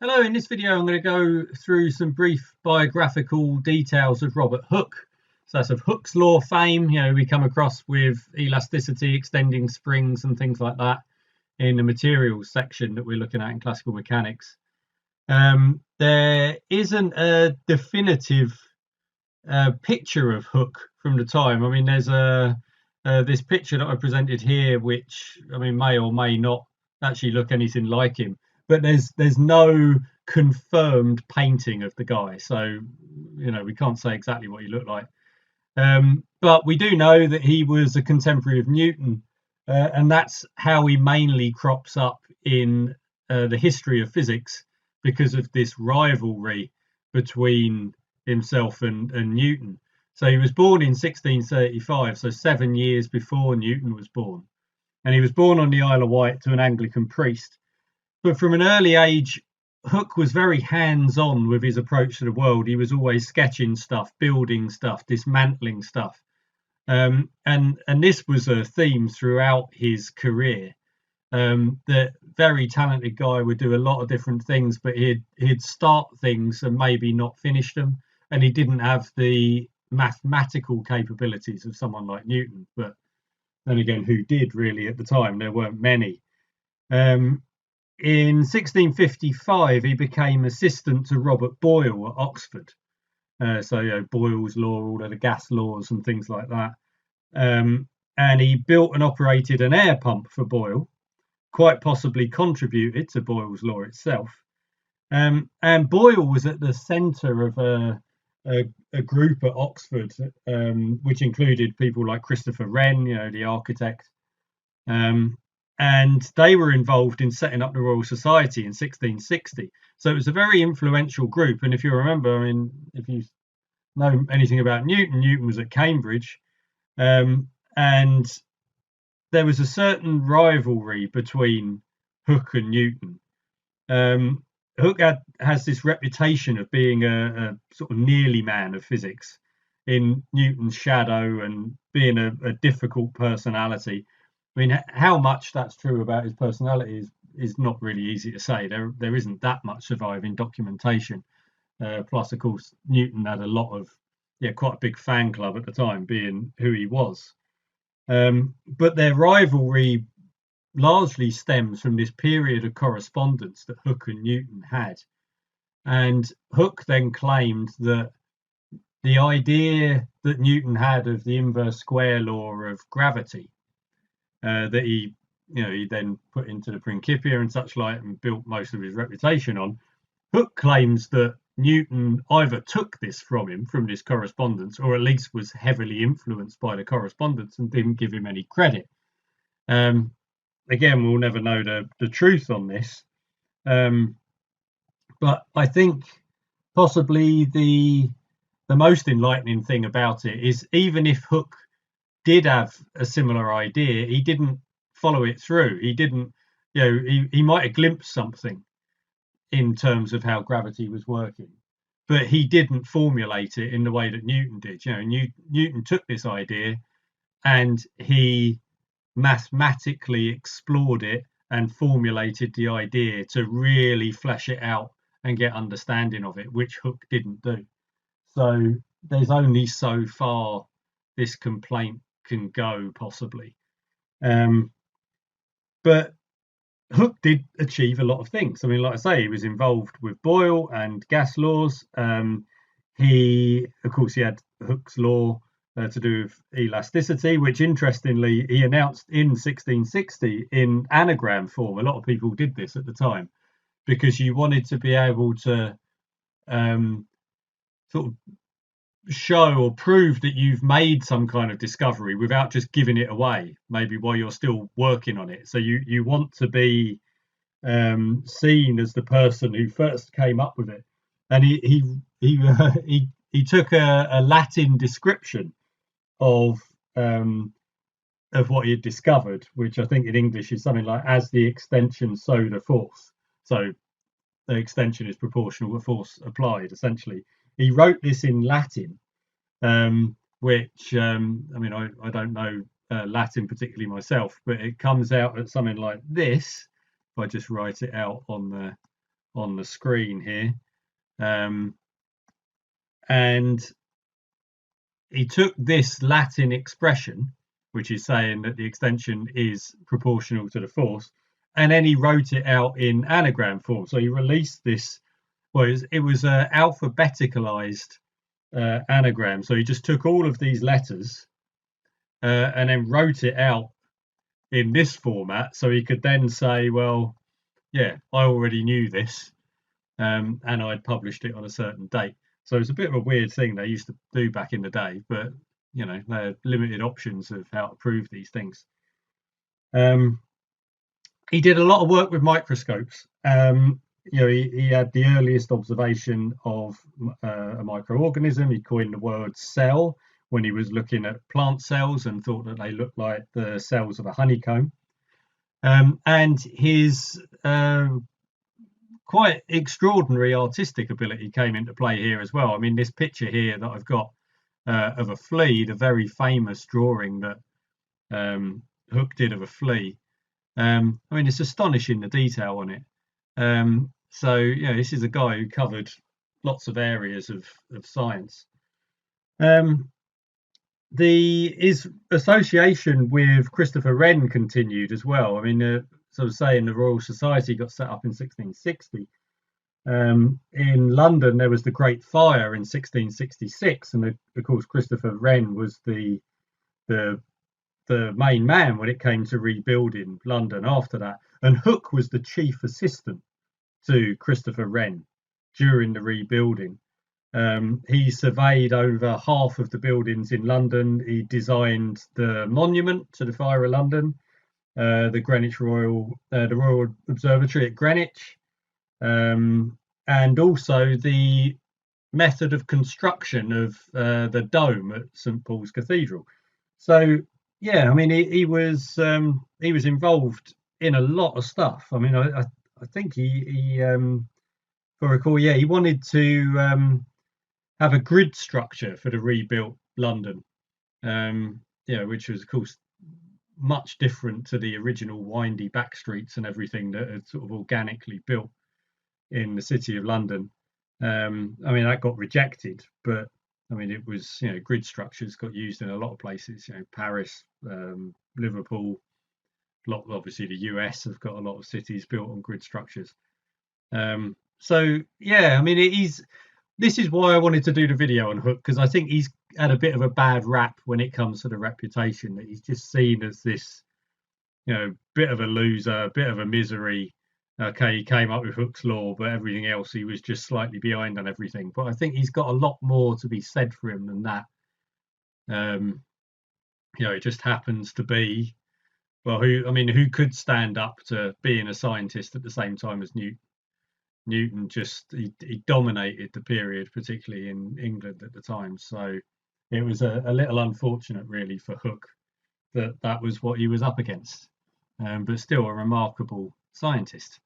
Hello, in this video I'm going to go through some brief biographical details of Robert Hooke. So that's of Hooke's law fame. We come across with elasticity, extending springs and things like that in the materials section that we're looking at in classical mechanics. There isn't a definitive picture of Hooke from the time. I mean, there's this picture that I presented here, which may or may not actually look anything like him. But there's no confirmed painting of the guy, so we can't say exactly what he looked like. But we do know that he was a contemporary of Newton, and that's how he mainly crops up in the history of physics, because of this rivalry between himself and Newton. So he was born in 1635, so 7 years before Newton was born, and he was born on the Isle of Wight to an Anglican priest. But from an early age, Hooke was very hands-on with his approach to the world. He was always sketching stuff, building stuff, dismantling stuff. And this was a theme throughout his career. The very talented guy would do a lot of different things, but he'd start things and maybe not finish them. And he didn't have the mathematical capabilities of someone like Newton. But then again, who did really at the time? There weren't many. In 1655, he became assistant to Robert Boyle at Oxford. Boyle's law, all of the gas laws and things like that. And he built and operated an air pump for Boyle, quite possibly contributed to Boyle's law itself. And Boyle was at the centre of a group at Oxford, which included people like Christopher Wren, the architect. And they were involved in setting up the Royal Society in 1660. So it was a very influential group. And if you remember, if you know anything about Newton, Newton was at Cambridge. And there was a certain rivalry between Hooke and Newton. Hooke has this reputation of being a sort of nearly man of physics, in Newton's shadow, and being a difficult personality. How much that's true about his personality is not really easy to say. There isn't that much surviving documentation. Plus, of course, Newton had a lot of, quite a big fan club at the time, being who he was. But their rivalry largely stems from this period of correspondence that Hooke and Newton had. And Hooke then claimed that the idea that Newton had of the inverse square law of gravity, that he then put into the Principia and such like, and built most of his reputation on. Hooke claims that Newton either took this from him, from this correspondence, or at least was heavily influenced by the correspondence and didn't give him any credit. Again, we'll never know the truth on this. But I think possibly the most enlightening thing about it is, even if Hooke did have a similar idea, he didn't follow it through. He didn't, he might have glimpsed something in terms of how gravity was working, but he didn't formulate it in the way that Newton did. Newton took this idea and he mathematically explored it and formulated the idea to really flesh it out and get understanding of it, which Hooke didn't do. So there's only so far this complaint can go, possibly. But Hooke did achieve a lot of things. Like I say, he was involved with Boyle and gas laws. He had Hooke's law to do with elasticity, which interestingly he announced in 1660 in anagram form. A lot of people did this at the time because you wanted to be able to sort of show or prove that you've made some kind of discovery without just giving it away, maybe while you're still working on it. So you want to be seen as the person who first came up with it. And he took a Latin description of what he had discovered, which I think in English is something like, as the extension, so the force. So the extension is proportional to the force applied, essentially. He wrote this in Latin, which I don't know Latin particularly myself, but it comes out at something like this. If I just write it out on on the screen here. And he took this Latin expression, which is saying that the extension is proportional to the force, and then he wrote it out in anagram form. So he released this, well, it was alphabeticalized anagram. So he just took all of these letters and then wrote it out in this format, so he could then say, well, yeah, I already knew this, and I'd published it on a certain date. So it's a bit of a weird thing they used to do back in the day, but you know, there are limited options of how to prove these things. He did a lot of work with microscopes. You know, he had the earliest observation of a microorganism. He coined the word cell when he was looking at plant cells and thought that they looked like the cells of a honeycomb. And his quite extraordinary artistic ability came into play here as well. I mean, this picture here that I've got of a flea, the very famous drawing that Hooke did of a flea. I mean, it's astonishing, the detail on it. So, you know, this is a guy who covered lots of areas of science. His association with Christopher Wren continued as well. I mean, as I was saying, the Royal Society got set up in 1660. In London, there was the Great Fire in 1666, and of course, Christopher Wren was the main man when it came to rebuilding London after that. And Hooke was the chief assistant to Christopher Wren during the rebuilding. He surveyed over half of the buildings in London. He designed the monument to the Fire of London, the Royal Observatory at Greenwich, and also the method of construction of the dome at St Paul's Cathedral. So yeah, I mean, he was involved in a lot of stuff. I mean, I think he for recall, yeah, he wanted to have a grid structure for the rebuilt London, you know, which was of course much different to the original windy back streets and everything that had sort of organically built in the city of London. I mean, that got rejected, but I mean, it was, you know, grid structures got used in a lot of places, you know, Paris, Liverpool, obviously the US have got a lot of cities built on grid structures. So yeah, I mean, this is why I wanted to do the video on Hooke, because I think he's had a bit of a bad rap when it comes to the reputation, that he's just seen as this, you know, bit of a loser, bit of a misery. Okay, he came up with Hooke's law, but everything else, he was just slightly behind on everything. But I think he's got a lot more to be said for him than that. You know, it just happens to be, well, who could stand up to being a scientist at the same time as Newton? Newton just he dominated the period, particularly in England at the time. So it was a little unfortunate, really, for Hooke that was what he was up against, but still a remarkable scientist.